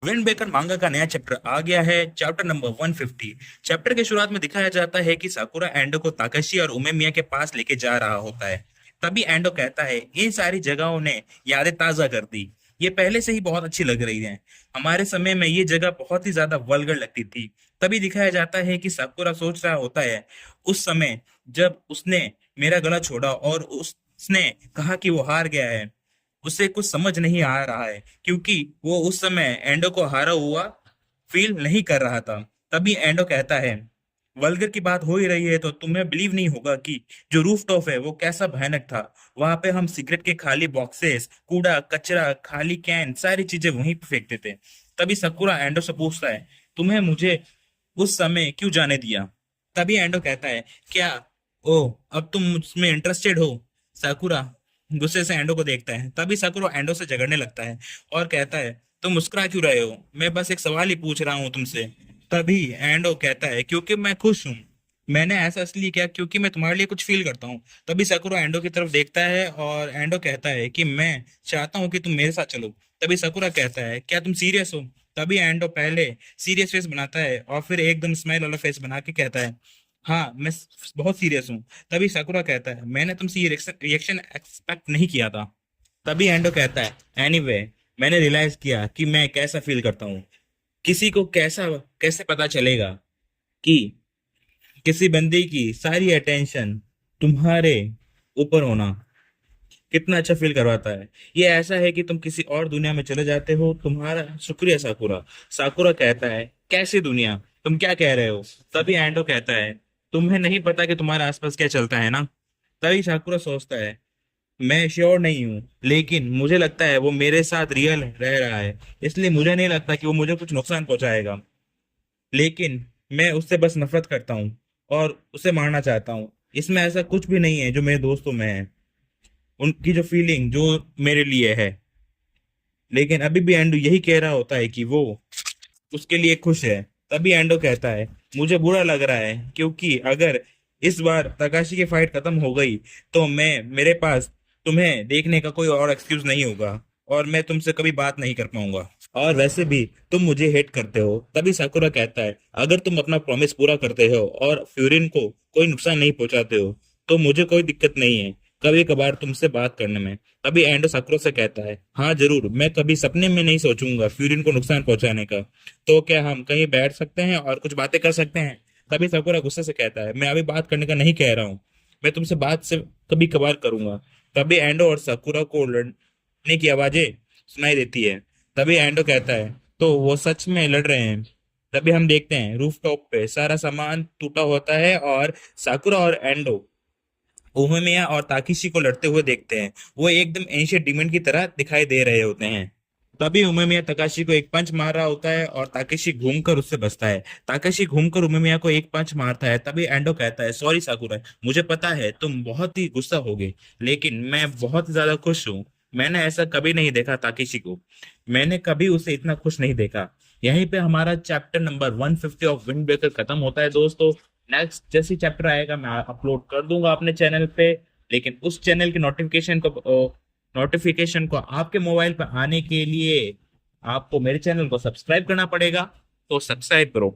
Wind baker मांगा का नया चैप्टर आ गया है, चैप्टर नंबर 150। चैप्टर के शुरुआत में दिखाया जाता है कि साकुरा एंडो को ताकाशी और उमेमिया के पास लेके जा रहा होता है। तभी एंडो कहता है, इन सारी जगहों ने यादें ताजा कर दी। ये पहले से ही बहुत अच्छी लग रही है। हमारे समय में ये जगह बहुत ही ज्यादा वल्गर लगती थी। तभी दिखाया जाता है कि साकुरा सोच रहा होता है उस समय जब उसने मेरा गला छोड़ा और उसने कहा कि वो हार गया है। उसे कुछ समझ नहीं आ रहा है क्योंकि वो उस समय एंडो को हारा हुआ फील नहीं कर रहा था। तभी एंडो कहता है, वल्गर की बात हो ही रही है तो तुम्हें बिलीव नहीं होगा कि जो रूफ टॉप है वो कैसा भयानक था। वहां पे हम सिगरेट के खाली बॉक्सेस, कूड़ा कचरा, खाली कैन, सारी चीजें वहीं पे फेंकते थे। तभी सकुरा एंडो से पूछता है, तुम्हें मुझे उस समय क्यों जाने दिया। तभी एंडो कहता है, क्या ओ अब तुम मुझमें इंटरेस्टेड हो। साकुरा गुस्से से एंडो को देखता है। तभी साकुरा एंडो से झगड़ने लगता है और कहता है, तुम मुस्कुरा क्यों रहे हो, मैं बस एक सवाल ही पूछ रहा हूँ तुमसे। तभी एंडो कहता है, क्योंकि मैं खुश हूँ। मैंने ऐसा इसलिए किया क्योंकि मैं तुम्हारे लिए कुछ फील करता हूँ। तभी साकुरा एंडो की तरफ देखता है और एंडो कहता है कि मैं चाहता हूँ कि तुम मेरे साथ चलो। तभी साकुरा कहता है, क्या तुम सीरियस हो। तभी एंडो पहले सीरियस फेस बनाता है और फिर एकदम स्माइल वाला फेस बना के कहता है, हाँ मैं बहुत सीरियस हूँ। तभी साकुरा कहता है, मैंने तुमसे ये रिएक्शन एक्सपेक्ट नहीं किया था। तभी एंडो कहता है, एनीवे मैंने रियलाइज किया कि मैं कैसा फील करता हूँ। किसी को कैसा कैसे पता चलेगा कि किसी बंदे की सारी अटेंशन तुम्हारे ऊपर होना कितना अच्छा फील करवाता है। ये ऐसा है कि तुम किसी और दुनिया में चले जाते हो। तुम्हारा शुक्रिया साकुरा। साकुरा कहता है, कैसी दुनिया, तुम क्या कह रहे हो। तभी एंडो कहता है, तुम्हें नहीं पता कि तुम्हारे आसपास क्या चलता है ना। तभी साकुरा सोचता है, मैं श्योर नहीं हूँ लेकिन मुझे लगता है वो मेरे साथ रियल रह रहा है, इसलिए मुझे नहीं लगता कि वो मुझे कुछ नुकसान पहुंचाएगा। लेकिन मैं उससे बस नफरत करता हूँ और उसे मारना चाहता हूँ। इसमें ऐसा कुछ भी नहीं है जो मेरे दोस्तों में है, उनकी जो फीलिंग जो मेरे लिए है। लेकिन अभी भी एंडो यही कह रहा होता है कि वो उसके लिए खुश है। तभी एंडो कहता है, मुझे बुरा लग रहा है क्योंकि अगर इस बार तकाशी की फाइट खत्म हो गई तो मैं मेरे पास तुम्हें देखने का कोई और एक्सक्यूज नहीं होगा और मैं तुमसे कभी बात नहीं कर पाऊंगा। और वैसे भी तुम मुझे हेट करते हो। तभी साकुरा कहता है, अगर तुम अपना प्रॉमिस पूरा करते हो और फ्यूरिन को कोई नुकसान नहीं पहुंचाते हो तो मुझे कोई दिक्कत नहीं है कभी कभार तुमसे बात करने में। तभी एंडो साकुरा से कहता है, हाँ जरूर, मैं कभी सपने में नहीं सोचूंगा फ्यूरिन को नुकसान पहुंचाने का। तो क्या हम कहीं बैठ सकते हैं और कुछ बातें कर सकते हैं। तभी साकुरा गुस्से से कहता है, मैं अभी बात करने का नहीं कह रहा हूँ, मैं तुमसे बात से कभी कभार करूंगा। तभी एंडो और साकुरा को लड़ने की आवाजें सुनाई देती है। तभी एंडो कहता है, तो वो सच में लड़ रहे हैं। तभी हम देखते हैं रूफ टॉप पे सारा सामान टूटा होता है और साकुरा और एंडो उमिया और ताकिशी को लड़ते हुए देखते हैं। वो एकदम एंशियंट डीमन की तरह दिखाई दे रहे होते हैं। तभी उमिया तकाशी को एक पंच मार रहा होता है और ताकेशी घूमकर उससे बचता है। ताकेशी घूमकर उमिया को एक पंच मारता है। तभी एंडो कहता है, सॉरी साकुरा, मुझे पता है तुम बहुत ही गुस्सा होगे लेकिन मैं बहुत ज्यादा खुश हूँ। मैंने ऐसा कभी नहीं देखा ताकेशी को, मैंने कभी उसे इतना खुश नहीं देखा। यहीं पे हमारा chapter number 150 of wind breaker खत्म होता है दोस्तों। नेक्स्ट जैसे चैप्टर आएगा मैं अपलोड कर दूंगा अपने चैनल पे। लेकिन उस चैनल की नोटिफिकेशन को आपके मोबाइल पर आने के लिए आपको मेरे चैनल को सब्सक्राइब करना पड़ेगा। तो सब्सक्राइब करो।